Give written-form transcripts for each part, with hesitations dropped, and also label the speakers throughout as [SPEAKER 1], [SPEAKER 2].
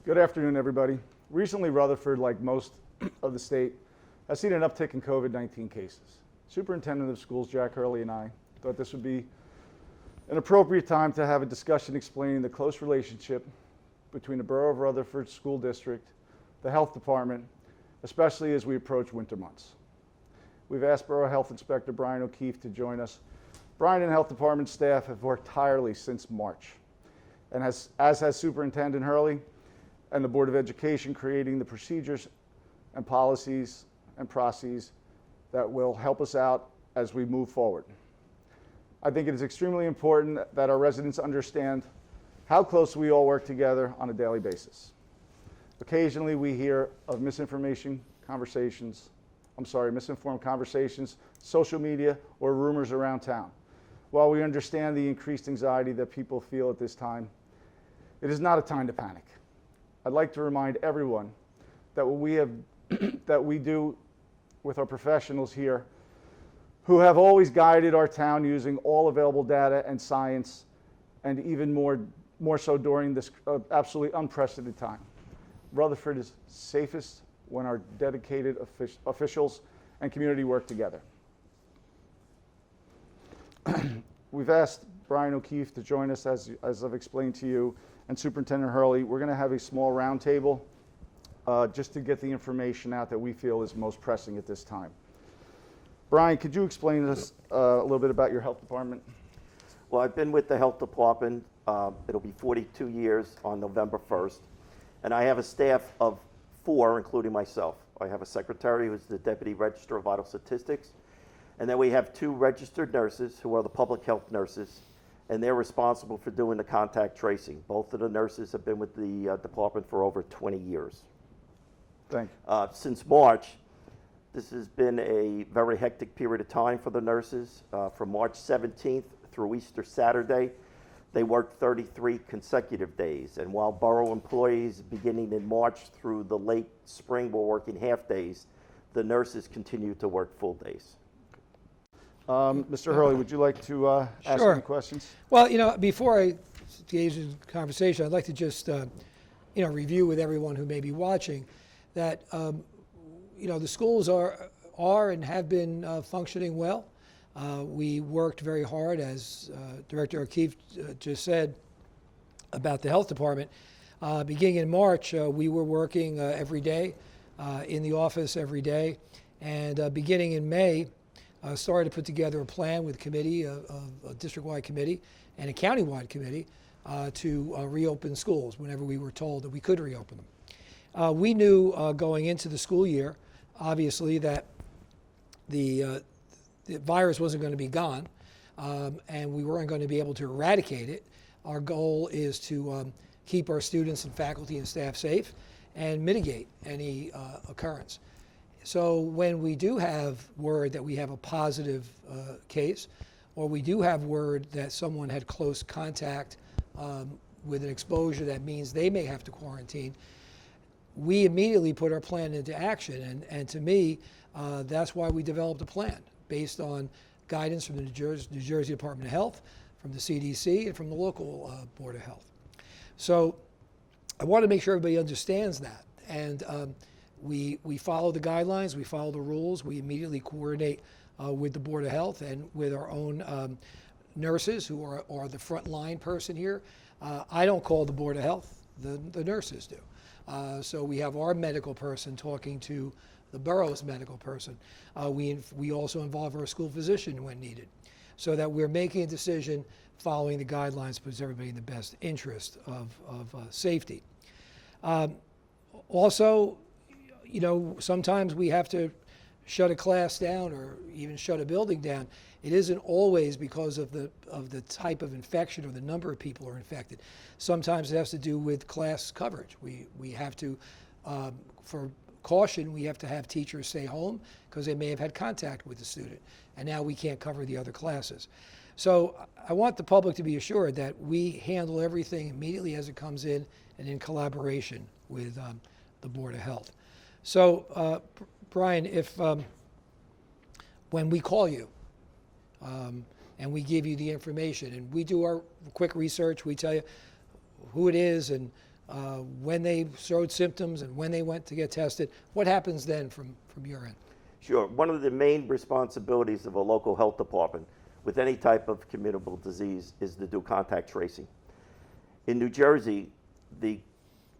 [SPEAKER 1] Good afternoon, everybody. Recently, Rutherford, like most of the state, has seen an uptick in COVID-19 cases. Superintendent of Schools Jack Hurley and I thought this would be an appropriate time to have a discussion explaining the close relationship between the Borough of Rutherford School District, the Health Department, especially as we approach winter months. We've asked Borough Health Inspector Brian O'Keefe to join us. Brian and Health Department staff have worked tirelessly since March, and as has Superintendent Hurley and the Board of Education, creating the procedures and policies and processes that will help us out as we move forward. I think it is extremely important that our residents understand how close we all work together on a daily basis. Occasionally we hear of misinformed conversations, social media, or rumors around town. While we understand the increased anxiety that people feel at this time, it is not a time to panic. I'd like to remind everyone that what we do with our professionals here, who have always guided our town using all available data and science, and even more so during this absolutely unprecedented time. Rutherford is safest when our dedicated officials and community work together. We've asked Brian O'Keefe to join us, as I've explained to you, and Superintendent Hurley. We're going to have a small roundtable just to get the information out that we feel is most pressing at this time. Brian, could you explain to us a little bit about your health department?
[SPEAKER 2] Well, I've been with the health department, it'll be 42 years on November 1st, and I have a staff of 4, including myself. I have a secretary who's the Deputy Registrar of Vital Statistics, and then we have 2 registered nurses who are the public health nurses, and they're responsible for doing the contact tracing. Both of the nurses have been with the department for over 20 years.
[SPEAKER 1] Thank you.
[SPEAKER 2] Since March, this has been a very hectic period of time for the nurses. From March 17th through Easter Saturday, they worked 33 consecutive days. And while borough employees beginning in March through the late spring were working half days, the nurses continued to work full days.
[SPEAKER 1] Mr. Hurley, would you like to ask
[SPEAKER 3] Sure.
[SPEAKER 1] any questions?
[SPEAKER 3] Well, before I engage in conversation, I'd like to just, review with everyone who may be watching that, the schools are and have been functioning well. We worked very hard, as Director O'Keefe just said, about the health department. Beginning in March, we were working every day, in the office every day, and beginning in May, started to put together a plan with a committee, a district-wide committee, and a county-wide committee to reopen schools whenever we were told that we could reopen them. We knew going into the school year, obviously, that the virus wasn't going to be gone, and we weren't going to be able to eradicate it. Our goal is to keep our students and faculty and staff safe and mitigate any occurrence. So when we do have word that we have a positive case, or we do have word that someone had close contact with an exposure that means they may have to quarantine, we immediately put our plan into action. And to me, that's why we developed a plan based on guidance from the New Jersey Department of Health, from the CDC, and from the local Board of Health. So I want to make sure everybody understands that. And we follow the guidelines, we follow the rules, we immediately coordinate with the Board of Health and with our own nurses who are the frontline person here. I don't call the Board of Health, the nurses do. So we have our medical person talking to the borough's medical person. We also involve our school physician when needed, so that we're making a decision following the guidelines puts everybody in the best interest of safety. Also, sometimes we have to shut a class down or even shut a building down. It isn't always because of the type of infection or the number of people who are infected. Sometimes it has to do with class coverage. We have to, for caution, we have to have teachers stay home because they may have had contact with the student, and now we can't cover the other classes. So I want the public to be assured that we handle everything immediately as it comes in and in collaboration with the Board of Health. So, Brian, if when we call you and we give you the information and we do our quick research, we tell you who it is and when they showed symptoms and when they went to get tested. What happens then from your end?
[SPEAKER 2] Sure. One of the main responsibilities of a local health department with any type of communicable disease is to do contact tracing. In New Jersey, the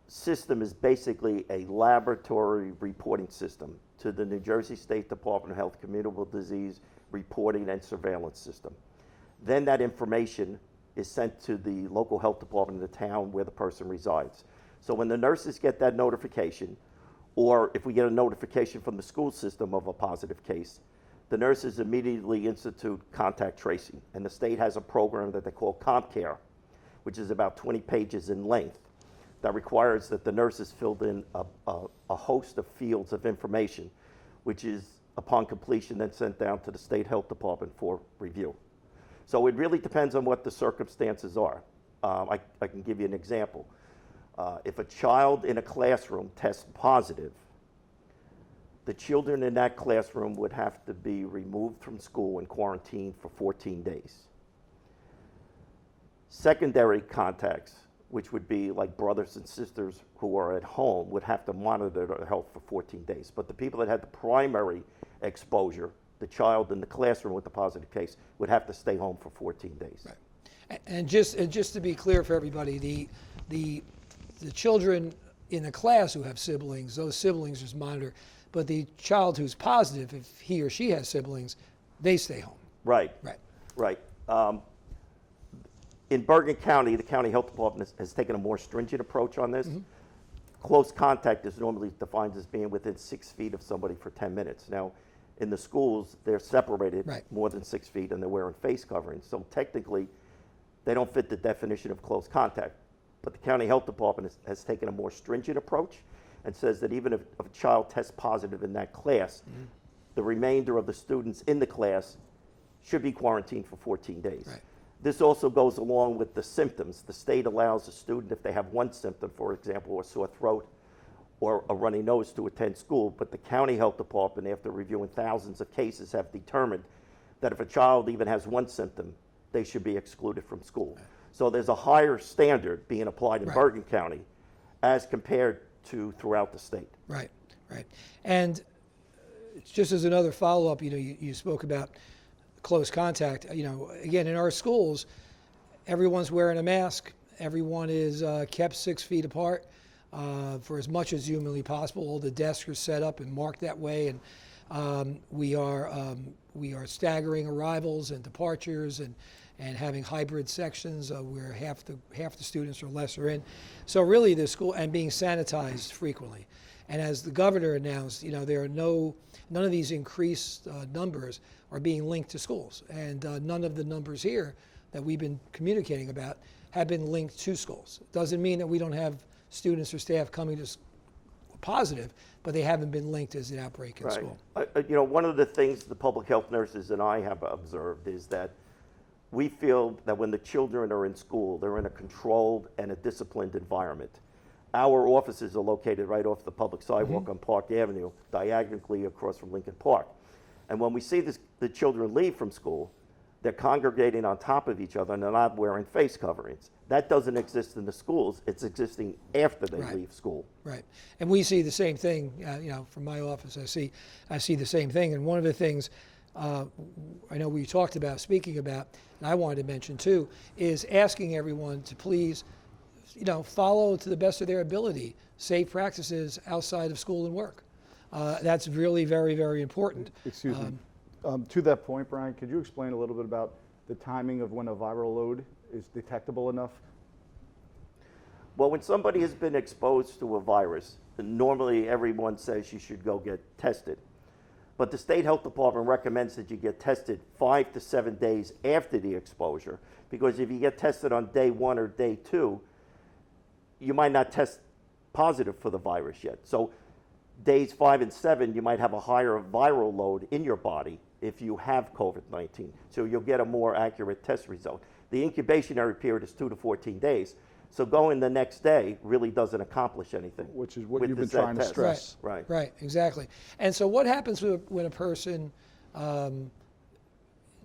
[SPEAKER 2] system is basically a laboratory reporting system to the New Jersey State Department of Health Communicable Disease Reporting and Surveillance System. Then that information is sent to the local health department in the town where the person resides. So when the nurses get that notification, or if we get a notification from the school system of a positive case, the nurses immediately institute contact tracing. And the state has a program that they call CompCare, which is about 20 pages in length, that requires that the nurses filled in a host of fields of information, which is, upon completion, then sent down to the state health department for review. So it really depends on what the circumstances are. I can give you an example. If a child in a classroom tests positive, the children in that classroom would have to be removed from school and quarantined for 14 days. Secondary contacts, which would be like brothers and sisters who are at home, would have to monitor their health for 14 days. But the people that had the primary exposure, the child in the classroom with the positive case, would have to stay home for 14 days.
[SPEAKER 3] Right. And just to be clear for everybody, the children in the class who have siblings, those siblings just monitor. But the child who's positive, if he or she has siblings, they stay home.
[SPEAKER 2] Right.
[SPEAKER 3] Right.
[SPEAKER 2] Right. In Bergen County, the county health department has taken a more stringent approach on this. Close contact is normally defined as being within 6 feet of somebody for 10 minutes. Now, in the schools, they're separated more than 6 feet and they're wearing face coverings. So technically, they don't fit the definition of close contact. But the county health department has taken a more stringent approach and says that even if a child tests positive in that class, the remainder of the students in the class should be quarantined for 14 days.
[SPEAKER 3] Right.
[SPEAKER 2] This also goes along with the symptoms. The state allows a student, if they have one symptom, for example, a sore throat or a runny nose, to attend school. But the county health department, after reviewing thousands of cases, have determined that if a child even has one symptom, they should be excluded from school. So there's a higher standard being applied in Bergen County as compared to throughout the state.
[SPEAKER 3] Right, right. And just as another follow-up, you spoke about close contact. Again, in our schools, everyone's wearing a mask. Everyone is kept 6 feet apart for as much as humanly possible. All the desks are set up and marked that way, and we are staggering arrivals and departures and having hybrid sections where half the students or less are in. So really, the school and being sanitized frequently. And as the governor announced, there are none of these increased numbers are being linked to schools, and none of the numbers here that we've been communicating about have been linked to schools. Doesn't mean that we don't have students or staff coming to positive, but they haven't been linked as an outbreak in school.
[SPEAKER 2] One of the things the public health nurses and I have observed is that we feel that when the children are in school, they're in a controlled and a disciplined environment. Our offices are located right off the public sidewalk on Park Avenue, diagonally across from Lincoln Park. And when we see the children leave from school, they're congregating on top of each other and they're not wearing face coverings. That doesn't exist in the schools. It's existing after they leave school. Right.
[SPEAKER 3] And we see the same thing, from my office. I see the same thing. And one of the things I know we talked about, speaking about, and I wanted to mention too, is asking everyone to please, follow to the best of their ability safe practices outside of school and work. That's really very, very important.
[SPEAKER 1] Excuse me. To that point, Brian, could you explain a little bit about the timing of when a viral load is detectable enough?
[SPEAKER 2] Well, when somebody has been exposed to a virus, normally everyone says you should go get tested. But the state health department recommends that you get tested 5 to 7 days after the exposure, because if you get tested on day 1 or day 2, you might not test positive for the virus yet. So days 5 and 7, you might have a higher viral load in your body if you have COVID-19. So you'll get a more accurate test result. The incubationary period is 2 to 14 days. So going the next day really doesn't accomplish anything.
[SPEAKER 1] Which is what you've been trying to stress.
[SPEAKER 2] Right.
[SPEAKER 3] Right, exactly. And so what happens when a person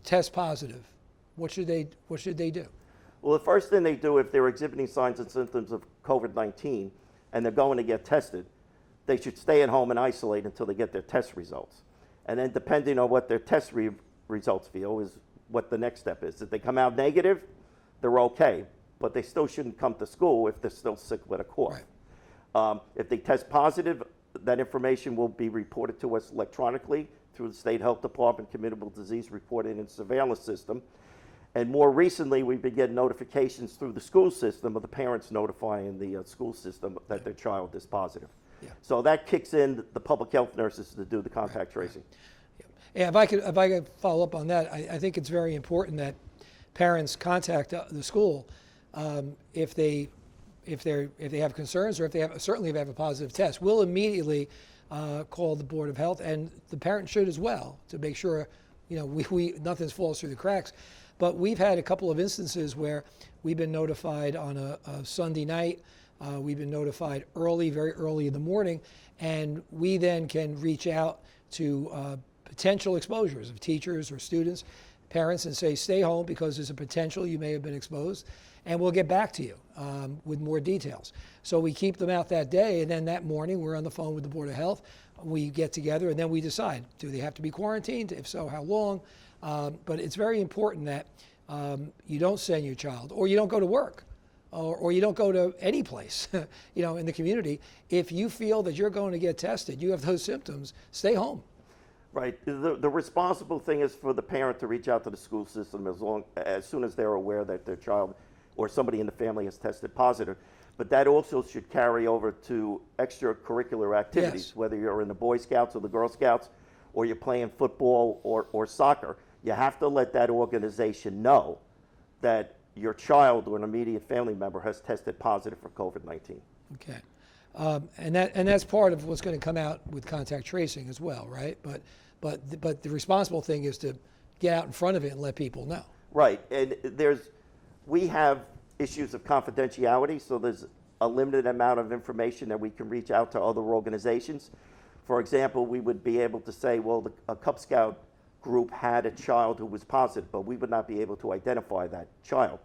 [SPEAKER 3] tests positive? What should they do?
[SPEAKER 2] Well, the first thing they do if they're exhibiting signs and symptoms of COVID-19 and they're going to get tested, they should stay at home and isolate until they get their test results. And then depending on what their test results feel is what the next step is. If they come out negative, they're okay, but they still shouldn't come to school if they're still sick with a cough.
[SPEAKER 3] Right.
[SPEAKER 2] If they test positive, that information will be reported to us electronically through the State Health Department Communicable Disease Reporting and Surveillance System. And more recently, we've been getting notifications through the school system of the parents notifying the school system that their child is positive.
[SPEAKER 3] Yeah.
[SPEAKER 2] So that kicks in the public health nurses to do the contact tracing.
[SPEAKER 3] Yeah, if I could follow up on that, I think it's very important that parents contact the school if they have concerns or if they have certainly if they have a positive test. We'll immediately call the Board of Health, and the parent should as well, to make sure we nothing falls through the cracks. But we've had a couple of instances where we've been notified on a Sunday night. We've been notified very early in the morning, and we then can reach out to potential exposures of teachers or students, parents, and say, stay home because there's a potential you may have been exposed, and we'll get back to you with more details. So we keep them out that day, and then that morning we're on the phone with the Board of Health. We get together, and then we decide, do they have to be quarantined? If so, how long? But it's very important that you don't send your child, or you don't go to work, or you don't go to any place, in the community. If you feel that you're going to get tested, you have those symptoms, stay home.
[SPEAKER 2] Right. The responsible thing is for the parent to reach out to the school system as soon as they're aware that their child or somebody in the family has tested positive. But that also should carry over to extracurricular activities,
[SPEAKER 3] Yes.
[SPEAKER 2] whether you're in the Boy Scouts or the Girl Scouts, or you're playing football or soccer. You have to let that organization know that your child or an immediate family member has tested positive for COVID-19.
[SPEAKER 3] Okay. And that's part of what's going to come out with contact tracing as well, right? But the responsible thing is to get out in front of it and let people know.
[SPEAKER 2] Right, and we have issues of confidentiality, so there's a limited amount of information that we can reach out to other organizations. For example, we would be able to say, well, a Cub Scout group had a child who was positive, but we would not be able to identify that child.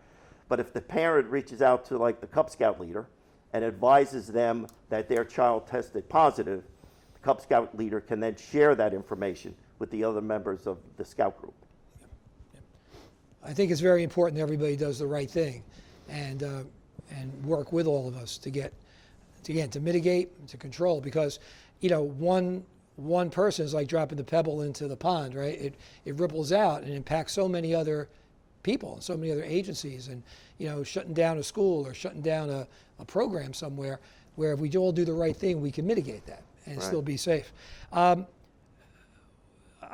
[SPEAKER 2] But if the parent reaches out to like the Cub Scout leader and advises them that their child tested positive, the Cub Scout leader can then share that information with the other members of the Scout group.
[SPEAKER 3] I think it's very important that everybody does the right thing and work with all of us to mitigate, to control, because one person is like dropping the pebble into the pond, right? It ripples out and impacts so many other people, so many other agencies, and shutting down a school or shutting down a program somewhere, where if we all do the right thing, we can mitigate that and
[SPEAKER 2] Right.
[SPEAKER 3] still be safe.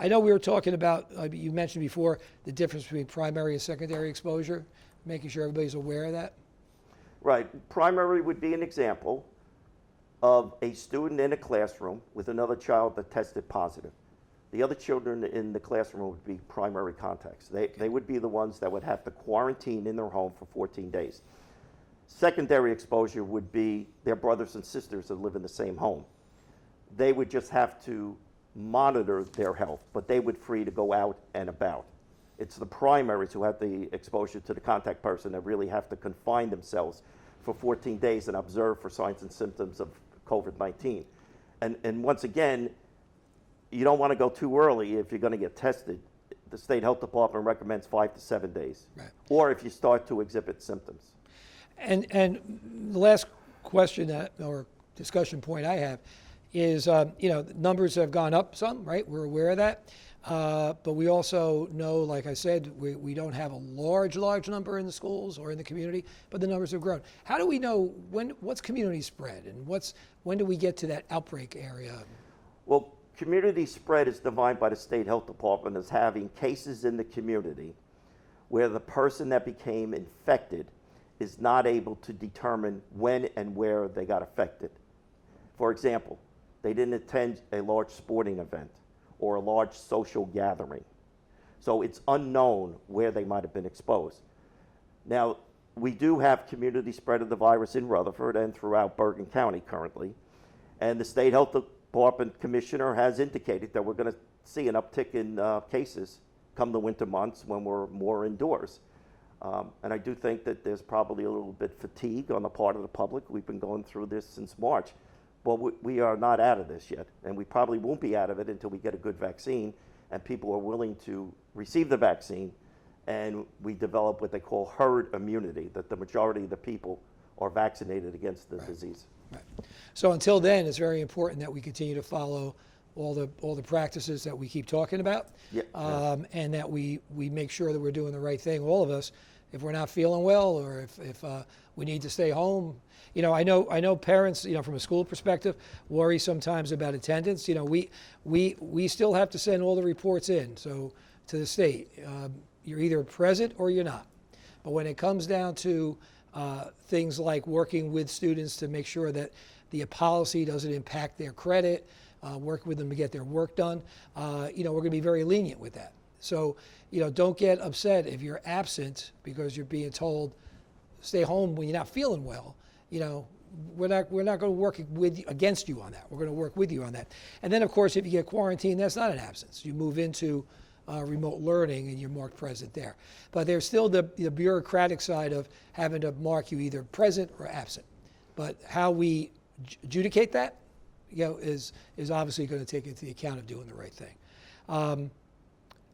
[SPEAKER 3] I know we were talking about, you mentioned before, the difference between primary and secondary exposure, making sure everybody's aware of that.
[SPEAKER 2] Right. Primary would be an example of a student in a classroom with another child that tested positive. The other children in the classroom would be primary contacts. They would be the ones that would have to quarantine in their home for 14 days. Secondary exposure would be their brothers and sisters that live in the same home. They would just have to monitor their health, but they would free to go out and about. It's the primaries who have the exposure to the contact person that really have to confine themselves for 14 days and observe for signs and symptoms of COVID-19. And once again, you don't want to go too early if you're going to get tested. The State Health Department recommends 5 to 7 days,
[SPEAKER 3] Right.
[SPEAKER 2] or if you start to exhibit symptoms.
[SPEAKER 3] And the last question or discussion point I have is, numbers have gone up some, right? We're aware of that. But we also know, like I said, we don't have a large number in the schools or in the community, but the numbers have grown. How do we know what's community spread, and when do we get to that outbreak area?
[SPEAKER 2] Well, community spread is defined by the State Health Department as having cases in the community where the person that became infected is not able to determine when and where they got affected. For example, they didn't attend a large sporting event or a large social gathering. So it's unknown where they might have been exposed. Now, we do have community spread of the virus in Rutherford and throughout Bergen County currently. And the State Health Department Commissioner has indicated that we're going to see an uptick in cases come the winter months when we're more indoors. And I do think that there's probably a little bit fatigue on the part of the public. We've been going through this since March. Well, we are not out of this yet, and we probably won't be out of it until we get a good vaccine and people are willing to receive the vaccine and we develop what they call herd immunity, that the majority of the people are vaccinated against the disease.
[SPEAKER 3] Right. So until then, it's very important that we continue to follow all the practices that we keep talking about, and that we make sure that we're doing the right thing, all of us. If we're not feeling well, or if we need to stay home, I know parents, from a school perspective, worry sometimes about attendance. We still have to send all the reports in, so to the state, you're either present or you're not. But when it comes down to things like working with students to make sure that the policy doesn't impact their credit, working with them to get their work done, we're going to be very lenient with that. So, don't get upset if you're absent because you're being told stay home when you're not feeling well. We're not going to work against you on that. We're going to work with you on that. And then, of course, if you get quarantined, that's not an absence. You move into remote learning and you're marked present there. But there's still the bureaucratic side of having to mark you either present or absent. But how we adjudicate that, is obviously going to take into the account of doing the right thing.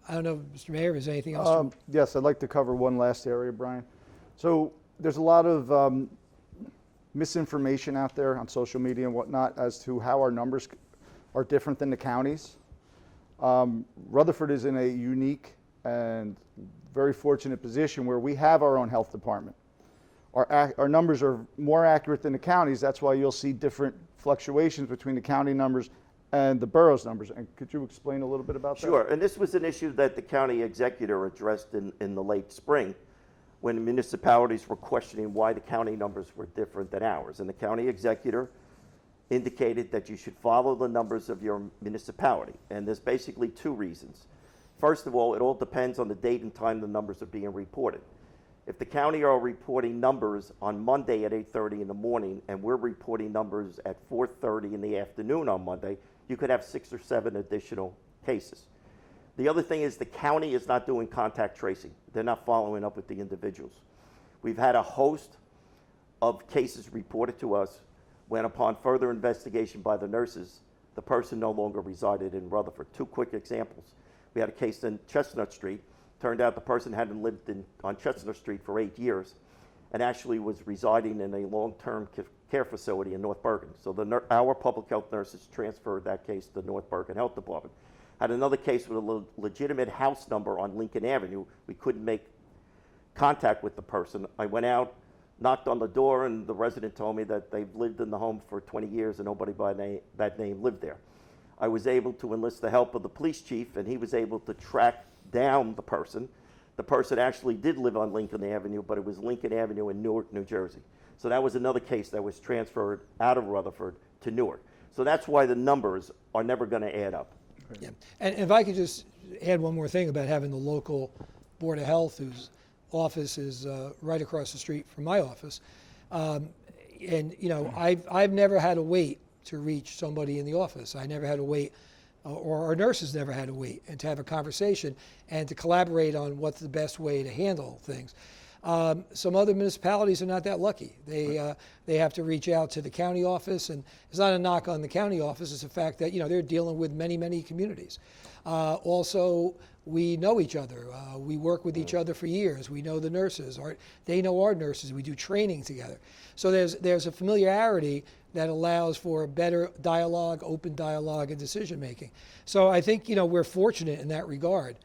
[SPEAKER 3] I don't know, Mr. Mayor, if there's anything else?
[SPEAKER 1] Yes, I'd like to cover one last area, Brian. So there's a lot of misinformation out there on social media and whatnot as to how our numbers are different than the counties. Rutherford is in a unique and very fortunate position where we have our own health department. Our numbers are more accurate than the counties. That's why you'll see different fluctuations between the county numbers and the borough's numbers. And could you explain a little bit about that?
[SPEAKER 2] Sure, and this was an issue that the county executor addressed in the late spring when municipalities were questioning why the county numbers were different than ours. And the county executor indicated that you should follow the numbers of your municipality. And there's basically two reasons. First of all, it all depends on the date and time the numbers are being reported. If the county are reporting numbers on Monday at 8:30 in the morning and we're reporting numbers at 4:30 in the afternoon on Monday, you could have 6 or 7 additional cases. The other thing is the county is not doing contact tracing. They're not following up with the individuals. We've had a host of cases reported to us when, upon further investigation by the nurses, the person no longer resided in Rutherford. 2 quick examples. We had a case in Chestnut Street. Turned out the person hadn't lived on Chestnut Street for 8 years and actually was residing in a long-term care facility in North Bergen. So our public health nurses transferred that case to the North Bergen Health Department. Had another case with a legitimate house number on Lincoln Avenue. We couldn't make contact with the person. I went out, knocked on the door, and the resident told me that they've lived in the home for 20 years and nobody by that name lived there. I was able to enlist the help of the police chief, and he was able to track down the person. The person actually did live on Lincoln Avenue, but it was Lincoln Avenue in Newark, New Jersey. So that was another case that was transferred out of Rutherford to Newark. So that's why the numbers are never going to add up.
[SPEAKER 3] Yeah. And if I could just add one more thing about having the local Board of Health, whose office is right across the street from my office. I've never had to wait to reach somebody in the office. I never had to wait, or our nurses never had to wait, and to have a conversation and to collaborate on what's the best way to handle things. Some other municipalities are not that lucky. They have to reach out to the county office, and it's not a knock on the county office. It's the fact that they're dealing with many communities. Also, we know each other. We work with each other for years. We know the nurses. They know our nurses. We do training together. So there's a familiarity that allows for better dialogue, open dialogue, and decision making. So I think we're fortunate in that regard.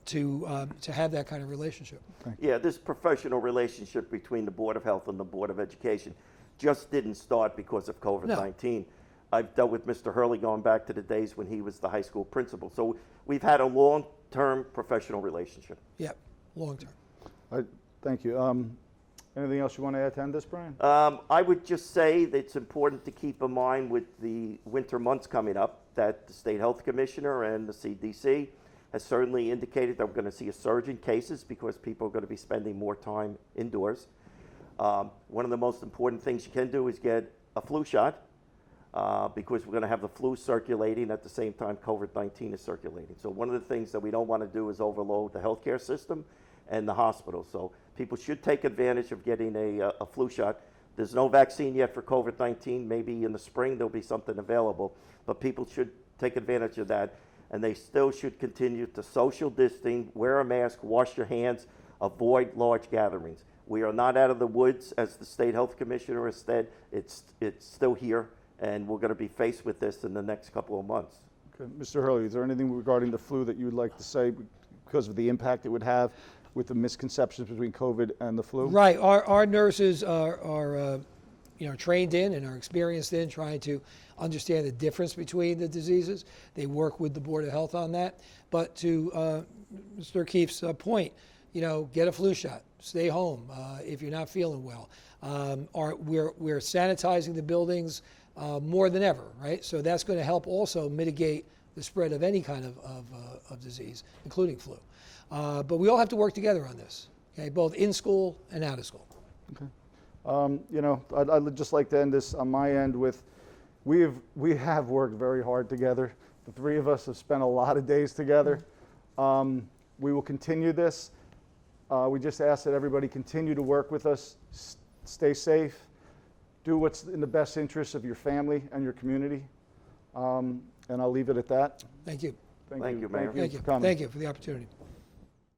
[SPEAKER 3] To have that kind of relationship.
[SPEAKER 2] Yeah, this professional relationship between the Board of Health and the Board of Education just didn't start because of COVID-19. No. I've dealt with Mr. Hurley going back to the days when he was the high school principal. So we've had a long-term professional relationship.
[SPEAKER 3] Yeah, long-term.
[SPEAKER 1] Thank you. Anything else you want to add to this, Brian?
[SPEAKER 2] I would just say that it's important to keep in mind with the winter months coming up that the State Health Commissioner and the CDC has certainly indicated that we're going to see a surge in cases because people are going to be spending more time indoors. One of the most important things you can do is get a flu shot because we're going to have the flu circulating at the same time COVID-19 is circulating. So one of the things that we don't want to do is overload the healthcare system. and the hospital. So people should take advantage of getting a flu shot. There's no vaccine yet for COVID-19. Maybe in the spring there'll be something available, but people should take advantage of that. And they still should continue to social distance, wear a mask, wash your hands, avoid large gatherings. We are not out of the woods, as the state health commissioner has said. It's still here, and we're going to be faced with this in the next couple of months.
[SPEAKER 1] Okay. Mr. Hurley, is there anything regarding the flu that you would like to say because of the impact it would have with the misconceptions between COVID and the flu?
[SPEAKER 3] Right. Our nurses are trained in and are experienced in trying to understand the difference between the diseases. They work with the Board of Health on that. But to Mr. Keefe's point, get a flu shot. Stay home if you're not feeling well. We're sanitizing the buildings more than ever, right? So that's going to help also mitigate the spread of any kind of disease, including flu. But we all have to work together on this, okay, both in school and out of school.
[SPEAKER 1] Okay. I'd just like to end this on my end with, we have worked very hard together. The three of us have spent a lot of days together. We will continue this. We just ask that everybody continue to work with us, stay safe, do what's in the best interest of your family and your community. And I'll leave it at that.
[SPEAKER 3] Thank you.
[SPEAKER 2] Thank you, Mayor.
[SPEAKER 3] Thank you.
[SPEAKER 1] for coming.
[SPEAKER 3] Thank you for the opportunity.